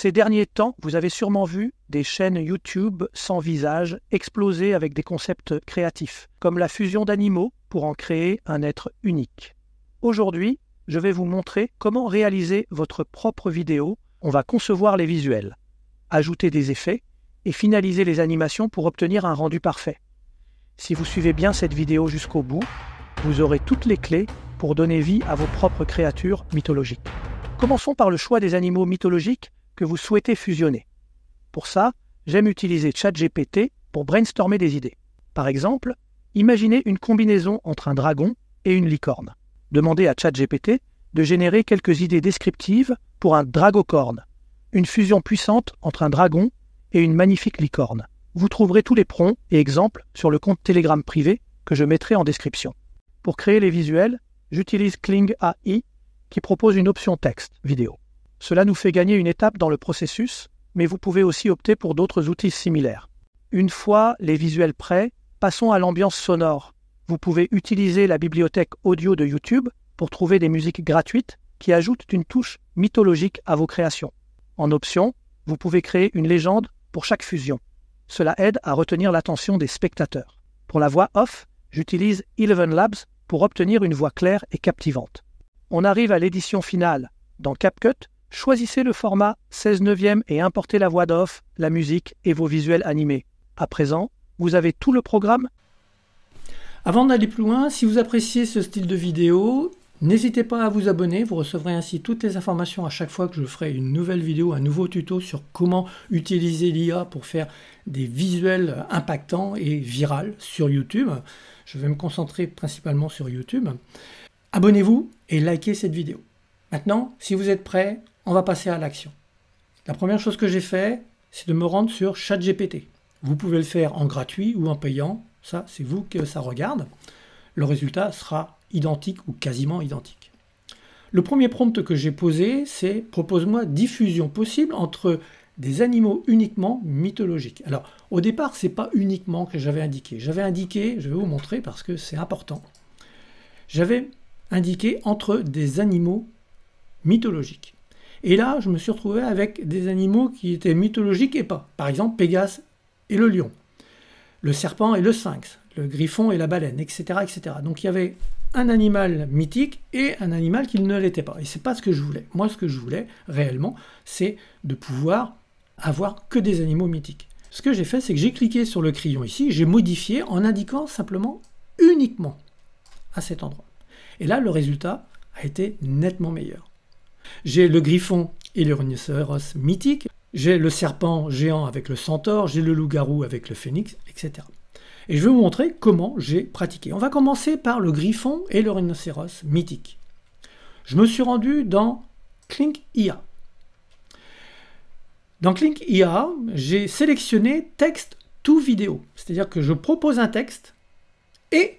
Ces derniers temps, vous avez sûrement vu des chaînes YouTube sans visage exploser avec des concepts créatifs, comme la fusion d'animaux pour en créer un être unique. Aujourd'hui, je vais vous montrer comment réaliser votre propre vidéo. On va concevoir les visuels, ajouter des effets et finaliser les animations pour obtenir un rendu parfait. Si vous suivez bien cette vidéo jusqu'au bout, vous aurez toutes les clés pour donner vie à vos propres créatures mythologiques. Commençons par le choix des animaux mythologiques que vous souhaitez fusionner. Pour ça, j'aime utiliser ChatGPT pour brainstormer des idées. Par exemple, imaginez une combinaison entre un dragon et une licorne. Demandez à ChatGPT de générer quelques idées descriptives pour un dragocorne, une fusion puissante entre un dragon et une magnifique licorne. Vous trouverez tous les prompts et exemples sur le compte Telegram privé que je mettrai en description. Pour créer les visuels, j'utilise Kling AI qui propose une option texte vidéo. Cela nous fait gagner une étape dans le processus, mais vous pouvez aussi opter pour d'autres outils similaires. Une fois les visuels prêts, passons à l'ambiance sonore. Vous pouvez utiliser la bibliothèque audio de YouTube pour trouver des musiques gratuites qui ajoutent une touche mythologique à vos créations. En option, vous pouvez créer une légende pour chaque fusion. Cela aide à retenir l'attention des spectateurs. Pour la voix off, j'utilise Eleven Labs pour obtenir une voix claire et captivante. On arrive à l'édition finale. Dans CapCut, choisissez le format 16/9 et importez la voix off, la musique et vos visuels animés. À présent, vous avez tout le programme. Avant d'aller plus loin, si vous appréciez ce style de vidéo, n'hésitez pas à vous abonner, vous recevrez ainsi toutes les informations à chaque fois que je ferai une nouvelle vidéo, un nouveau tuto sur comment utiliser l'IA pour faire des visuels impactants et viraux sur YouTube. Je vais me concentrer principalement sur YouTube. Abonnez-vous et likez cette vidéo. Maintenant, si vous êtes prêts, on va passer à l'action. La première chose que j'ai fait, c'est de me rendre sur ChatGPT. Vous pouvez le faire en gratuit ou en payant, ça c'est vous que ça regarde. Le résultat sera identique ou quasiment identique. Le premier prompt que j'ai posé, c'est « Propose-moi 10 fusions possibles entre des animaux uniquement mythologiques ». Alors, au départ, ce n'est pas uniquement que j'avais indiqué. J'avais indiqué, je vais vous montrer parce que c'est important, j'avais indiqué entre des animaux mythologiques. Et là, je me suis retrouvé avec des animaux qui étaient mythologiques et pas. Par exemple, Pégase et le lion, le serpent et le sphinx, le griffon et la baleine, etc., etc. Donc il y avait un animal mythique et un animal qui ne l'était pas. Et c'est pas ce que je voulais. Moi, ce que je voulais réellement, c'est de pouvoir avoir que des animaux mythiques. Ce que j'ai fait, c'est que j'ai cliqué sur le crayon ici, j'ai modifié en indiquant simplement uniquement à cet endroit. Et là, le résultat a été nettement meilleur. J'ai le griffon et le rhinocéros mythique, j'ai le serpent géant avec le centaure, j'ai le loup-garou avec le phénix, etc. Et je vais vous montrer comment j'ai pratiqué. On va commencer par le griffon et le rhinocéros mythique. Je me suis rendu dans Kling IA. Dans Kling IA, j'ai sélectionné texte to vidéo. C'est-à-dire que je propose un texte et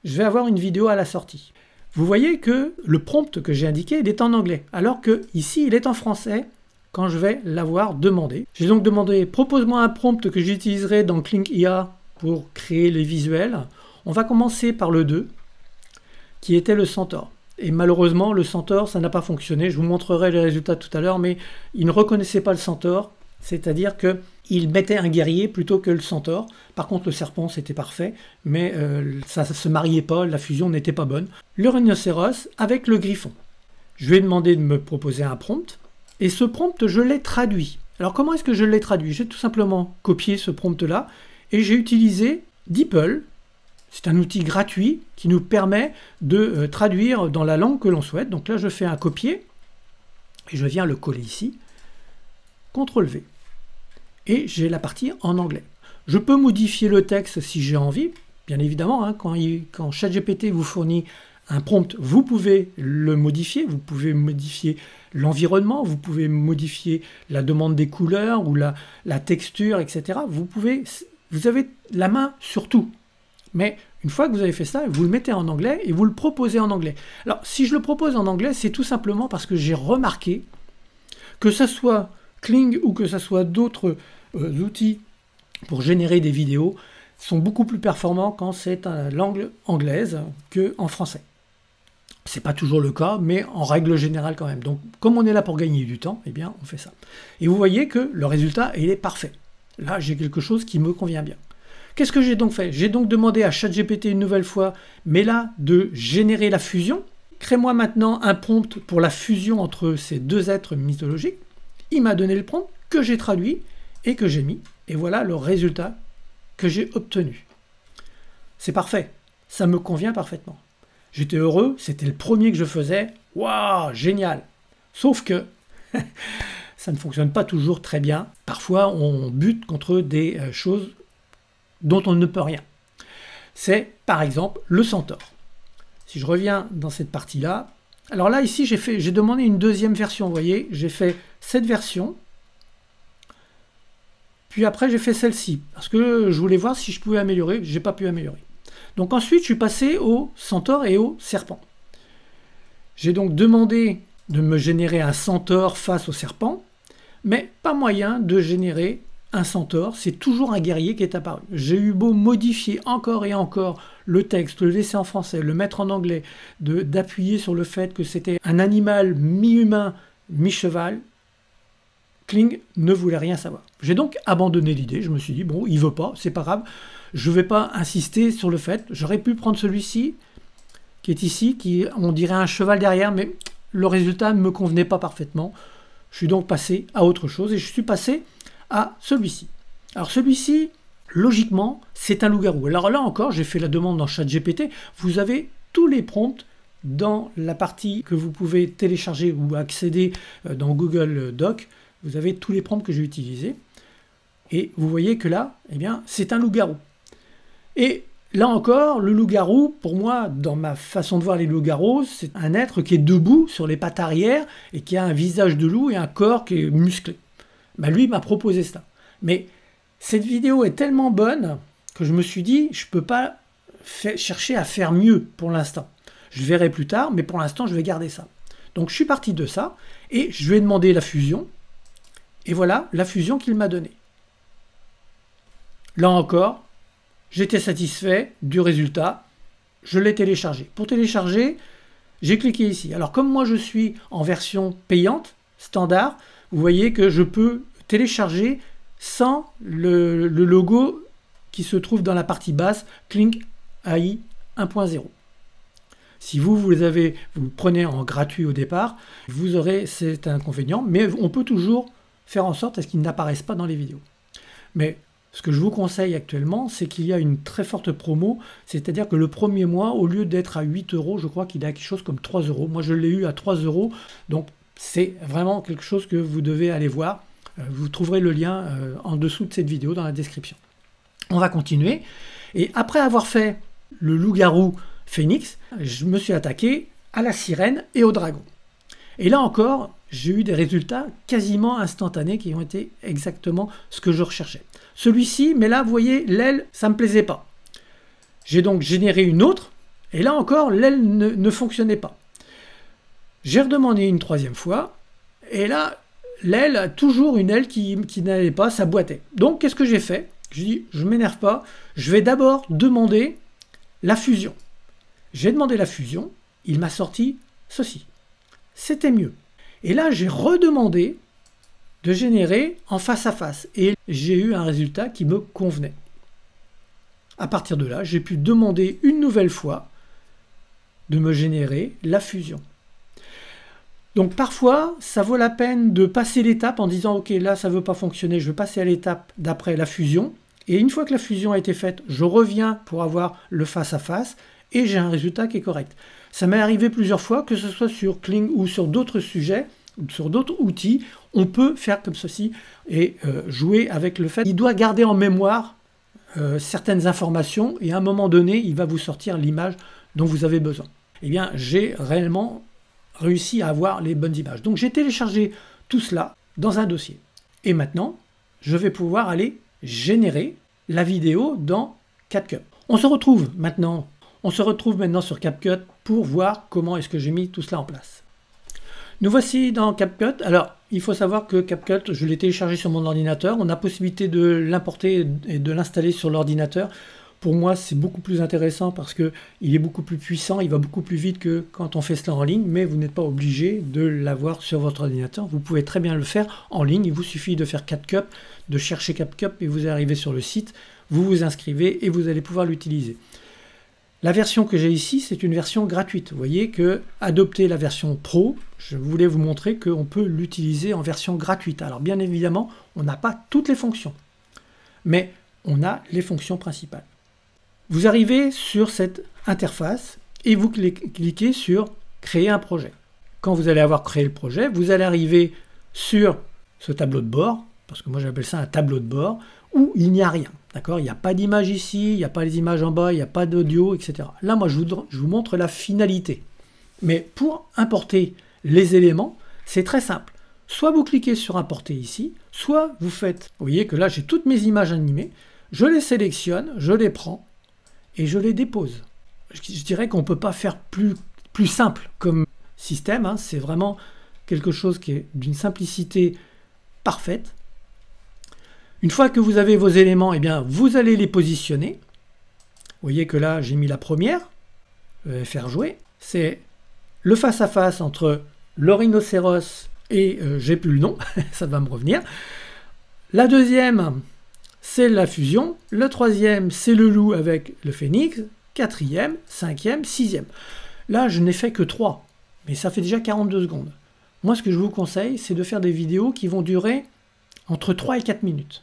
je vais avoir une vidéo à la sortie. Vous voyez que le prompt que j'ai indiqué, il est en anglais, alors que ici, il est en français quand je vais l'avoir demandé. J'ai donc demandé, propose-moi un prompt que j'utiliserai dans Kling IA pour créer les visuels. On va commencer par le 2, qui était le centaure. Et malheureusement, le centaure, ça n'a pas fonctionné. Je vous montrerai les résultats tout à l'heure, mais il ne reconnaissait pas le centaure, c'est-à-dire qu'il mettait un guerrier plutôt que le centaure. Par contre, le serpent, c'était parfait, mais ça ne se mariait pas, la fusion n'était pas bonne. Le rhinocéros avec le griffon. Je lui ai demandé de me proposer un prompt, et ce prompt, je l'ai traduit. Alors, comment est-ce que je l'ai traduit? J'ai tout simplement copié ce prompt-là, et j'ai utilisé DeepL. C'est un outil gratuit qui nous permet de traduire dans la langue que l'on souhaite. Donc là, je fais un copier, et je viens le coller ici. CTRL-V. Et j'ai la partie en anglais. Je peux modifier le texte si j'ai envie. Bien évidemment, hein, quand ChatGPT vous fournit un prompt, vous pouvez le modifier. Vous pouvez modifier l'environnement, vous pouvez modifier la demande des couleurs ou la texture, etc. Vous avez la main sur tout. Mais une fois que vous avez fait ça, vous le mettez en anglais et vous le proposez en anglais. Alors, si je le propose en anglais, c'est tout simplement parce que j'ai remarqué que ce soit Kling ou que ce soit d'autres outils pour générer des vidéos sont beaucoup plus performants quand c'est en langue anglaise qu'en français. C'est pas toujours le cas, mais en règle générale quand même. Donc, comme on est là pour gagner du temps, eh bien, on fait ça. Et vous voyez que le résultat, il est parfait. Là, j'ai quelque chose qui me convient bien. Qu'est-ce que j'ai donc fait? J'ai donc demandé à ChatGPT une nouvelle fois, mais là, de générer la fusion. Crée-moi maintenant un prompt pour la fusion entre ces deux êtres mythologiques. Il m'a donné le prompt que j'ai traduit et que j'ai mis. Et voilà le résultat que j'ai obtenu. C'est parfait. Ça me convient parfaitement. J'étais heureux, c'était le premier que je faisais. Waouh, génial! Sauf que ça ne fonctionne pas toujours très bien. Parfois, on bute contre des choses dont on ne peut rien. C'est par exemple le centaure. Si je reviens dans cette partie-là, alors là, ici, j'ai demandé une deuxième version. Vous voyez, j'ai fait cette version. Puis après, j'ai fait celle-ci. Parce que je voulais voir si je pouvais améliorer. Je n'ai pas pu améliorer. Donc ensuite, je suis passé au centaure et au serpent. J'ai donc demandé de me générer un centaure face au serpent, mais pas moyen de générer un centaure. C'est toujours un guerrier qui est apparu. J'ai eu beau modifier encore et encore le texte, le laisser en français, le mettre en anglais, d'appuyer sur le fait que c'était un animal mi-humain, mi-cheval. Kling ne voulait rien savoir. J'ai donc abandonné l'idée. Je me suis dit, bon, il veut pas, c'est pas grave. Je ne vais pas insister sur le fait. J'aurais pu prendre celui-ci, qui est ici, qui on dirait un cheval derrière, mais le résultat ne me convenait pas parfaitement. Je suis donc passé à autre chose et je suis passé à celui-ci. Alors celui-ci, logiquement, c'est un loup-garou. Alors là encore, j'ai fait la demande dans ChatGPT. Vous avez tous les prompts dans la partie que vous pouvez télécharger ou accéder dans Google Doc. Vous avez tous les prompts que j'ai utilisés. Et vous voyez que là, eh bien, c'est un loup-garou. Et là encore, le loup-garou, pour moi, dans ma façon de voir les loups-garous, c'est un être qui est debout sur les pattes arrière et qui a un visage de loup et un corps qui est musclé. Ben, lui m'a proposé ça. Mais cette vidéo est tellement bonne que je me suis dit, je ne peux pas chercher à faire mieux pour l'instant. Je verrai plus tard, mais pour l'instant, je vais garder ça. Donc je suis parti de ça et je lui ai demandé la fusion. Et voilà la fusion qu'il m'a donnée. Là encore, j'étais satisfait du résultat. Je l'ai téléchargé. Pour télécharger, j'ai cliqué ici. Alors comme moi je suis en version payante, standard, vous voyez que je peux télécharger sans le logo qui se trouve dans la partie basse, Kling AI 1.0. Si vous prenez en gratuit au départ, vous aurez cet inconvénient, mais on peut toujours faire en sorte à ce qu'ils n'apparaissent pas dans les vidéos. Mais ce que je vous conseille actuellement, c'est qu'il y a une très forte promo, c'est-à-dire que le premier mois, au lieu d'être à 8 €, je crois qu'il a quelque chose comme 3 €. Moi, je l'ai eu à 3 €, donc c'est vraiment quelque chose que vous devez aller voir. Vous trouverez le lien en dessous de cette vidéo dans la description. On va continuer. Et après avoir fait le loup-garou phénix, je me suis attaqué à la sirène et au dragon. Et là encore, j'ai eu des résultats quasiment instantanés qui ont été exactement ce que je recherchais. Celui-ci, mais là, vous voyez, l'aile, ça ne me plaisait pas. J'ai donc généré une autre, et là encore, l'aile ne fonctionnait pas. J'ai redemandé une troisième fois, et là, l'aile, toujours une aile qui n'allait pas, ça boitait. Donc, qu'est-ce que j'ai fait? Je dis, je ne m'énerve pas, je vais d'abord demander la fusion. J'ai demandé la fusion, il m'a sorti ceci. C'était mieux. Et là, j'ai redemandé de générer en face à face. Et j'ai eu un résultat qui me convenait. À partir de là, j'ai pu demander une nouvelle fois de me générer la fusion. Donc parfois, ça vaut la peine de passer l'étape en disant « Ok, là, ça ne veut pas fonctionner, je vais passer à l'étape d'après la fusion. » Et une fois que la fusion a été faite, je reviens pour avoir le face à face et j'ai un résultat qui est correct. Ça m'est arrivé plusieurs fois, que ce soit sur Kling ou sur d'autres sujets, sur d'autres outils, on peut faire comme ceci et jouer avec le fait qu'il doit garder en mémoire certaines informations et à un moment donné, il va vous sortir l'image dont vous avez besoin. Eh bien, j'ai réellement réussi à avoir les bonnes images. Donc, j'ai téléchargé tout cela dans un dossier. Et maintenant, je vais pouvoir aller générer la vidéo dans CapCut. On se retrouve maintenant sur CapCut pour voir comment est-ce que j'ai mis tout cela en place. Nous voici dans CapCut. Alors, il faut savoir que CapCut, je l'ai téléchargé sur mon ordinateur. On a possibilité de l'importer et de l'installer sur l'ordinateur Pour moi, c'est beaucoup plus intéressant parce qu'il est beaucoup plus puissant, il va beaucoup plus vite que quand on fait cela en ligne, mais vous n'êtes pas obligé de l'avoir sur votre ordinateur. Vous pouvez très bien le faire en ligne, il vous suffit de faire CapCut, de chercher CapCut et vous arrivez sur le site, vous vous inscrivez et vous allez pouvoir l'utiliser. La version que j'ai ici, c'est une version gratuite. Vous voyez que adopter la version Pro, je voulais vous montrer qu'on peut l'utiliser en version gratuite. Alors bien évidemment, on n'a pas toutes les fonctions, mais on a les fonctions principales. Vous arrivez sur cette interface et vous cliquez sur créer un projet. Quand vous allez avoir créé le projet, vous allez arriver sur ce tableau de bord, parce que moi j'appelle ça un tableau de bord, où il n'y a rien. D'accord ? Il n'y a pas d'image ici, il n'y a pas les images en bas, il n'y a pas d'audio, etc. Là, moi, je vous montre la finalité. Mais pour importer les éléments, c'est très simple. Soit vous cliquez sur importer ici, soit vous faites, vous voyez que là, j'ai toutes mes images animées, je les sélectionne, je les prends et je les dépose. Je dirais qu'on ne peut pas faire plus simple comme système, hein. C'est vraiment quelque chose qui est d'une simplicité parfaite. Une fois que vous avez vos éléments, eh bien, vous allez les positionner. Vous voyez que là, j'ai mis la première. Je vais faire jouer. C'est le face-à-face entre le rhinocéros et j'ai plus le nom, ça va me revenir. La deuxième, c'est la fusion. Le troisième, c'est le loup avec le phénix. Quatrième, cinquième, sixième. Là, je n'ai fait que 3, mais ça fait déjà 42 secondes. Moi, ce que je vous conseille, c'est de faire des vidéos qui vont durer entre 3 et 4 minutes.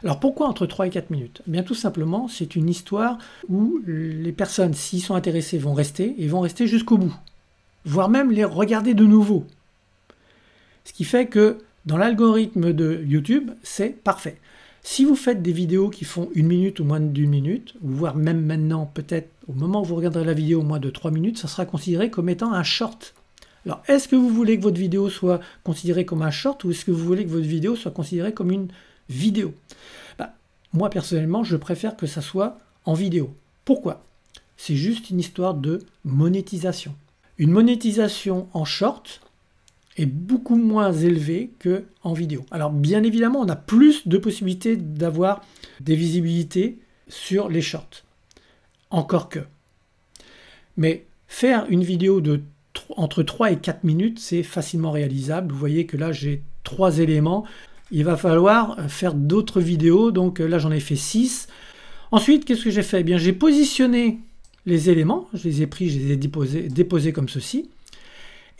Alors pourquoi entre 3 et 4 minutes ? Eh bien tout simplement, c'est une histoire où les personnes, s'ils sont intéressés, vont rester et vont rester jusqu'au bout. Voire même les regarder de nouveau. Ce qui fait que dans l'algorithme de YouTube, c'est parfait. Si vous faites des vidéos qui font 1 minute ou moins d'1 minute, ou voire même maintenant, peut-être au moment où vous regarderez la vidéo moins de 3 minutes, ça sera considéré comme étant un short. Alors est-ce que vous voulez que votre vidéo soit considérée comme un short ou est-ce que vous voulez que votre vidéo soit considérée comme une vidéo? Moi personnellement, je préfère que ça soit en vidéo. Pourquoi? C'est juste une histoire de monétisation. Une monétisation en short est beaucoup moins élevée qu'en vidéo. Alors bien évidemment, on a plus de possibilités d'avoir des visibilités sur les shorts. Encore que. Mais faire une vidéo de entre 3 et 4 minutes, c'est facilement réalisable. Vous voyez que là, j'ai 3 éléments. Il va falloir faire d'autres vidéos. Donc là, j'en ai fait 6. Ensuite, qu'est-ce que j'ai fait? Eh bien, j'ai positionné les éléments. Je les ai pris, je les ai déposés comme ceci.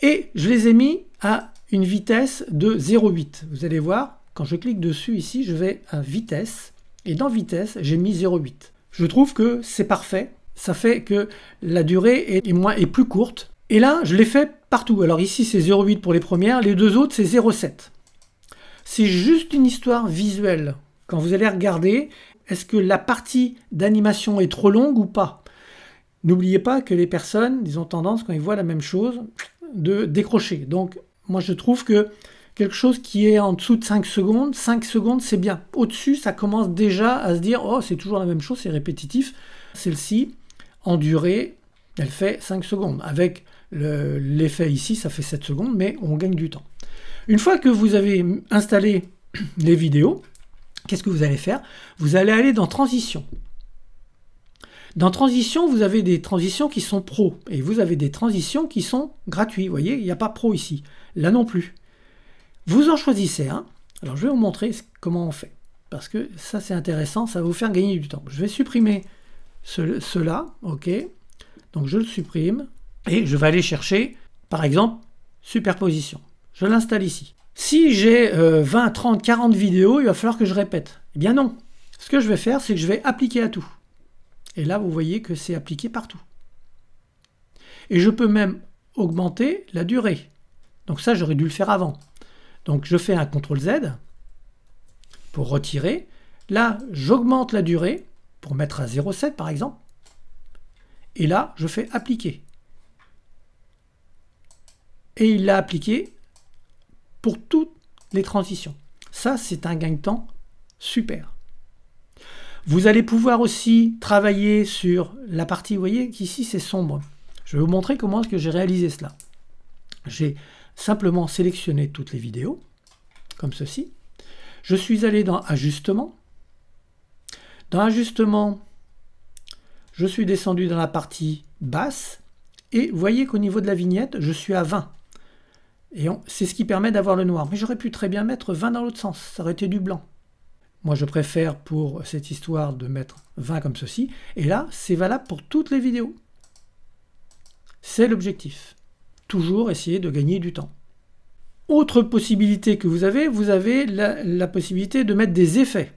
Et je les ai mis à une vitesse de 0,8. Vous allez voir, quand je clique dessus ici, je vais à vitesse. Et dans vitesse, j'ai mis 0,8. Je trouve que c'est parfait. Ça fait que la durée est plus courte. Et là, je l'ai fait partout. Alors ici, c'est 0,8 pour les premières. Les deux autres, c'est 0,7. C'est juste une histoire visuelle. Quand vous allez regarder, est-ce que la partie d'animation est trop longue ou pas? N'oubliez pas que les personnes, ils ont tendance, quand ils voient la même chose, de décrocher. Donc, moi, je trouve que quelque chose qui est en dessous de 5 secondes, c'est bien. Au-dessus, ça commence déjà à se dire « Oh, c'est toujours la même chose, c'est répétitif. » Celle-ci, en durée, elle fait 5 secondes. Avec l'effet ici, ça fait 7 secondes, mais on gagne du temps. Une fois que vous avez installé les vidéos, qu'est-ce que vous allez faire? Vous allez aller dans Transition. Dans Transition, vous avez des transitions qui sont pro et vous avez des transitions qui sont gratuites. Vous voyez, il n'y a pas pro ici. Là non plus. Vous en choisissez un. Alors, je vais vous montrer comment on fait. Parce que ça, c'est intéressant. Ça va vous faire gagner du temps. Je vais supprimer cela. OK. Donc, je le supprime. Et je vais aller chercher, par exemple, superposition. Je l'installe ici. Si j'ai 20, 30, 40 vidéos, il va falloir que je répète. Eh bien non. Ce que je vais faire, c'est que je vais appliquer à tout. Et là, vous voyez que c'est appliqué partout. Et je peux même augmenter la durée. Donc ça, j'aurais dû le faire avant. Donc je fais un CTRL-Z pour retirer. Là, j'augmente la durée pour mettre à 0,7 par exemple. Et là, je fais appliquer. Et il l'a appliqué pour toutes les transitions. Ça, c'est un gain de temps super. Vous allez pouvoir aussi travailler sur la partie, vous voyez qu'ici c'est sombre. Je vais vous montrer comment est-ce que j'ai réalisé cela. J'ai simplement sélectionné toutes les vidéos, comme ceci. Je suis allé dans Ajustement. Dans Ajustement, Je suis descendu dans la partie basse et vous voyez qu'au niveau de la vignette, je suis à 20. Et c'est ce qui permet d'avoir le noir. Mais j'aurais pu très bien mettre 20 dans l'autre sens, ça aurait été du blanc. Moi, je préfère pour cette histoire de mettre 20 comme ceci. Et là, c'est valable pour toutes les vidéos. C'est l'objectif. Toujours essayer de gagner du temps. Autre possibilité que vous avez la possibilité de mettre des effets,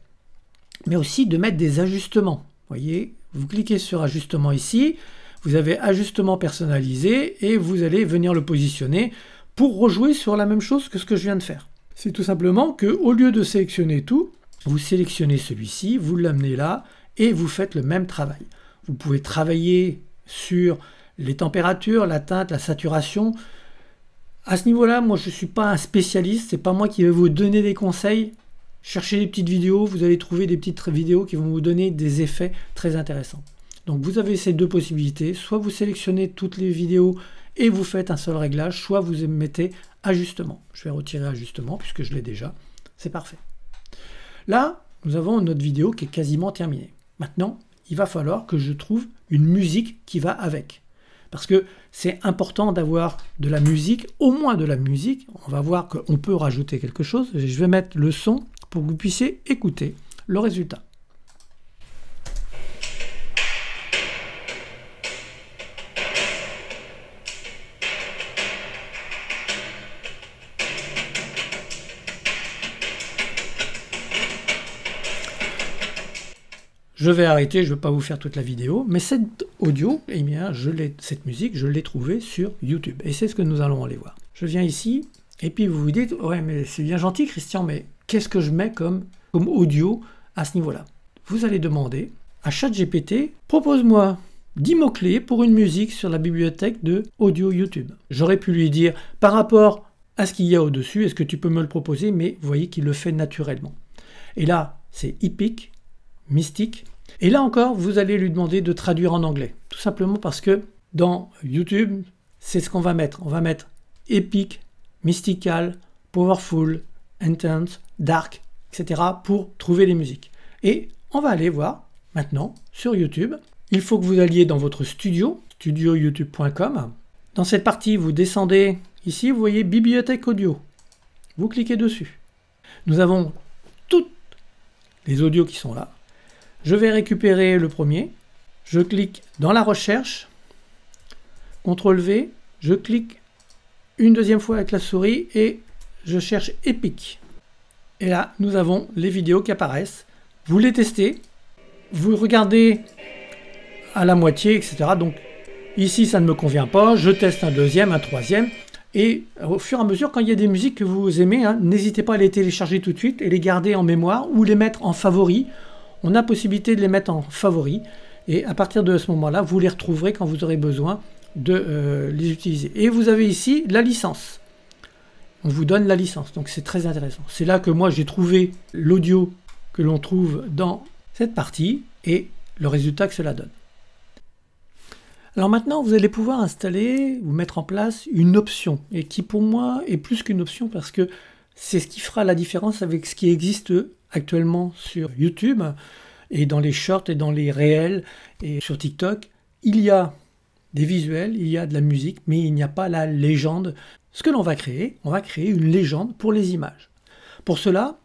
mais aussi de mettre des ajustements. Vous voyez, vous cliquez sur ajustement ici, vous avez ajustement personnalisé et vous allez venir le positionner pour rejouer sur la même chose que ce que je viens de faire. C'est tout simplement qu'au lieu de sélectionner tout, vous sélectionnez celui-ci, vous l'amenez là et vous faites le même travail. Vous pouvez travailler sur les températures, la teinte, la saturation. À ce niveau-là, moi je ne suis pas un spécialiste, c'est pas moi qui vais vous donner des conseils. Cherchez des petites vidéos, vous allez trouver des petites vidéos qui vont vous donner des effets très intéressants. Donc vous avez ces deux possibilités, soit vous sélectionnez toutes les vidéos et vous faites un seul réglage, soit vous mettez ajustement. Je vais retirer ajustement puisque je l'ai déjà, c'est parfait. Là, nous avons notre vidéo qui est quasiment terminée. Maintenant, il va falloir que je trouve une musique qui va avec. Parce que c'est important d'avoir de la musique, au moins de la musique. On va voir qu'on peut rajouter quelque chose. Je vais mettre le son pour que vous puissiez écouter le résultat. Je vais arrêter, je ne vais pas vous faire toute la vidéo, mais cette audio, eh bien, cette musique, je l'ai trouvée sur YouTube. Et c'est ce que nous allons aller voir. Je viens ici, et puis vous vous dites, ouais, mais c'est bien gentil, Christian, mais qu'est-ce que je mets comme audio à ce niveau-là? Vous allez demander à ChatGPT, propose-moi 10 mots-clés pour une musique sur la bibliothèque de audio YouTube. J'aurais pu lui dire, par rapport à ce qu'il y a au-dessus, est-ce que tu peux me le proposer? Mais vous voyez qu'il le fait naturellement. Et là, c'est épique, mystique. Et là encore, vous allez lui demander de traduire en anglais. Tout simplement parce que dans YouTube, c'est ce qu'on va mettre. On va mettre épique, mystical, powerful, intense, dark, etc. pour trouver les musiques. Et on va aller voir maintenant sur YouTube. Il faut que vous alliez dans votre studio, studioyoutube.com. Dans cette partie, vous descendez ici, vous voyez bibliothèque audio. Vous cliquez dessus. Nous avons toutes les audios qui sont là. Je vais récupérer le premier, je clique dans la recherche, CTRL V, je clique une deuxième fois avec la souris et je cherche épique. Et là, nous avons les vidéos qui apparaissent. Vous les testez, vous regardez à la moitié, etc. Donc ici, ça ne me convient pas, je teste un deuxième, un troisième. Et au fur et à mesure, quand il y a des musiques que vous aimez, n'hésitez pas à les télécharger tout de suite et les garder en mémoire ou les mettre en favoris. On a possibilité de les mettre en favoris et à partir de ce moment-là, vous les retrouverez quand vous aurez besoin de les utiliser. Et vous avez ici la licence. On vous donne la licence, donc c'est très intéressant. C'est là que moi j'ai trouvé l'audio que l'on trouve dans cette partie et le résultat que cela donne. Alors maintenant, vous allez pouvoir installer ou mettre en place une option et qui pour moi est plus qu'une option parce que c'est ce qui fera la différence avec ce qui existe actuellement sur YouTube et dans les shorts et dans les réels et sur TikTok. Il y a des visuels, il y a de la musique, mais il n'y a pas la légende. Ce que l'on va créer, on va créer une légende pour les images. Pour cela,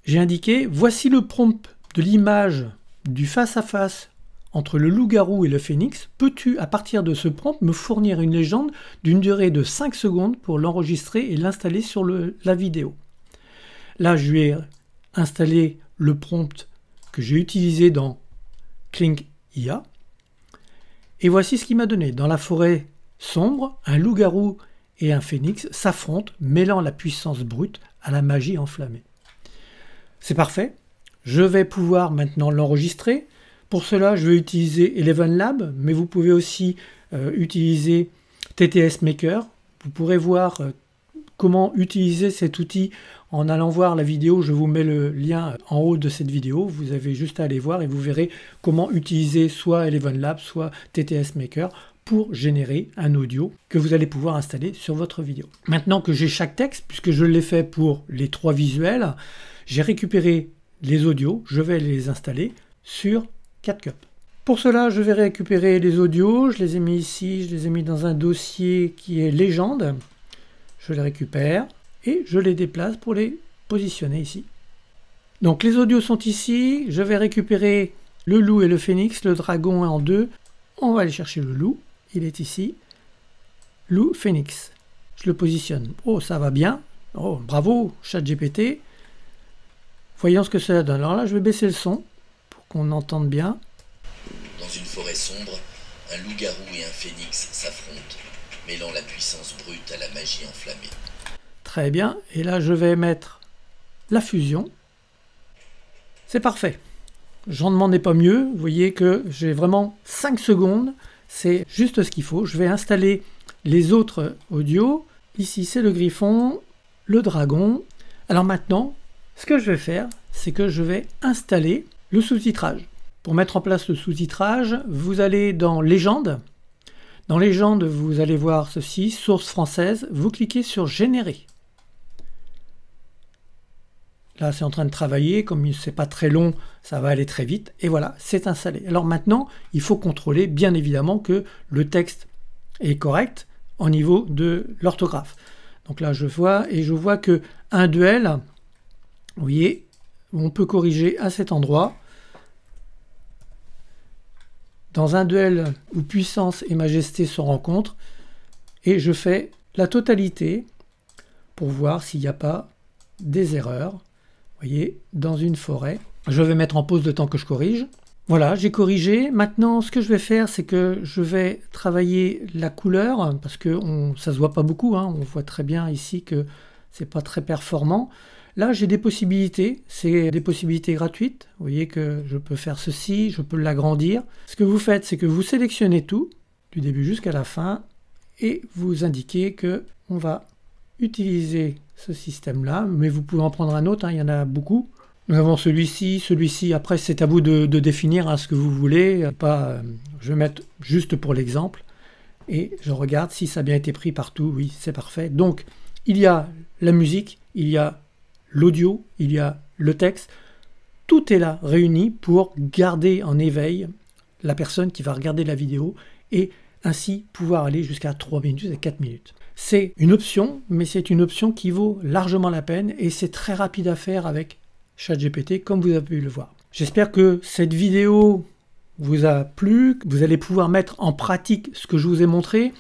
j'ai indiqué, voici le prompt de l'image du face-à-face entre le loup-garou et le phénix. Peux-tu, à partir de ce prompt, me fournir une légende d'une durée de 5 secondes pour l'enregistrer et l'installer sur la vidéo? Là, je lui ai installé le prompt que j'ai utilisé dans Kling IA. Et voici ce qu'il m'a donné. Dans la forêt sombre, un loup-garou et un phénix s'affrontent, mêlant la puissance brute à la magie enflammée. C'est parfait. Je vais pouvoir maintenant l'enregistrer. Pour cela, je vais utiliser Eleven Lab, mais vous pouvez aussi utiliser TTS Maker. Vous pourrez voir comment utiliser cet outil en allant voir la vidéo. Je vous mets le lien en haut de cette vidéo. Vous avez juste à aller voir et vous verrez comment utiliser soit Eleven Lab, soit TTS Maker pour générer un audio que vous allez pouvoir installer sur votre vidéo. Maintenant que j'ai chaque texte, puisque je l'ai fait pour les 3 visuels, j'ai récupéré les audios, je vais les installer sur CapCut. Pour cela, je vais récupérer les audios, je les ai mis ici, je les ai mis dans un dossier qui est légende. Je les récupère et je les déplace pour les positionner ici. Donc les audios sont ici, je vais récupérer le loup et le phénix, le dragon en deux. On va aller chercher le loup, il est ici. Loup, phénix. Je le positionne. Oh, ça va bien. Oh, bravo, ChatGPT. Voyons ce que cela donne. Alors là, je vais baisser le son pour qu'on entende bien. Dans une forêt sombre, un loup-garou et un phénix s'affrontent, mêlant la puissance brute à la magie enflammée. Très bien. Et là, je vais mettre la fusion. C'est parfait. J'en demandais pas mieux. Vous voyez que j'ai vraiment 5 secondes. C'est juste ce qu'il faut. Je vais installer les autres audios. Ici, c'est le griffon, le dragon. Alors maintenant, ce que je vais faire, c'est que je vais installer le sous-titrage. Pour mettre en place le sous-titrage, vous allez dans Légende. Dans Légende, vous allez voir ceci, source française. Vous cliquez sur Générer. Là, c'est en train de travailler. Comme c'est pas très long, ça va aller très vite. Et voilà, c'est installé. Alors maintenant, il faut contrôler, bien évidemment, que le texte est correct au niveau de l'orthographe. Donc là, je vois que un duel, vous voyez, on peut corriger à cet endroit. Dans un duel où puissance et majesté se rencontrent, et je fais la totalité pour voir s'il n'y a pas des erreurs. Vous voyez, dans une forêt. Je vais mettre en pause le temps que je corrige. Voilà, j'ai corrigé. Maintenant, ce que je vais faire, c'est que je vais travailler la couleur, parce que ça se voit pas beaucoup, hein. On voit très bien ici que c'est pas très performant. Là, j'ai des possibilités, c'est des possibilités gratuites. Vous voyez que je peux faire ceci, je peux l'agrandir. Ce que vous faites, c'est que vous sélectionnez tout, du début jusqu'à la fin, et vous indiquez que on va utiliser ce système-là, mais vous pouvez en prendre un autre, hein, il y en a beaucoup. Nous avons celui-ci, après c'est à vous de définir ce que vous voulez. Je vais mettre juste pour l'exemple, et je regarde si ça a bien été pris partout, oui, c'est parfait. Donc, il y a la musique, il y a l'audio, il y a le texte, tout est là réuni pour garder en éveil la personne qui va regarder la vidéo et ainsi pouvoir aller jusqu'à 3 minutes et 4 minutes. C'est une option, mais c'est une option qui vaut largement la peine et c'est très rapide à faire avec ChatGPT comme vous avez pu le voir. J'espère que cette vidéo vous a plu, que vous allez pouvoir mettre en pratique ce que je vous ai montré.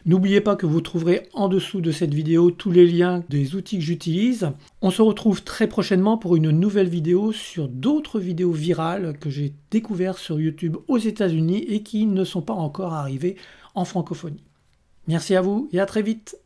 N'oubliez pas que vous trouverez en dessous de cette vidéo tous les liens des outils que j'utilise. On se retrouve très prochainement pour une nouvelle vidéo sur d'autres vidéos virales que j'ai découvertes sur YouTube aux États-Unis et qui ne sont pas encore arrivées en francophonie. Merci à vous et à très vite.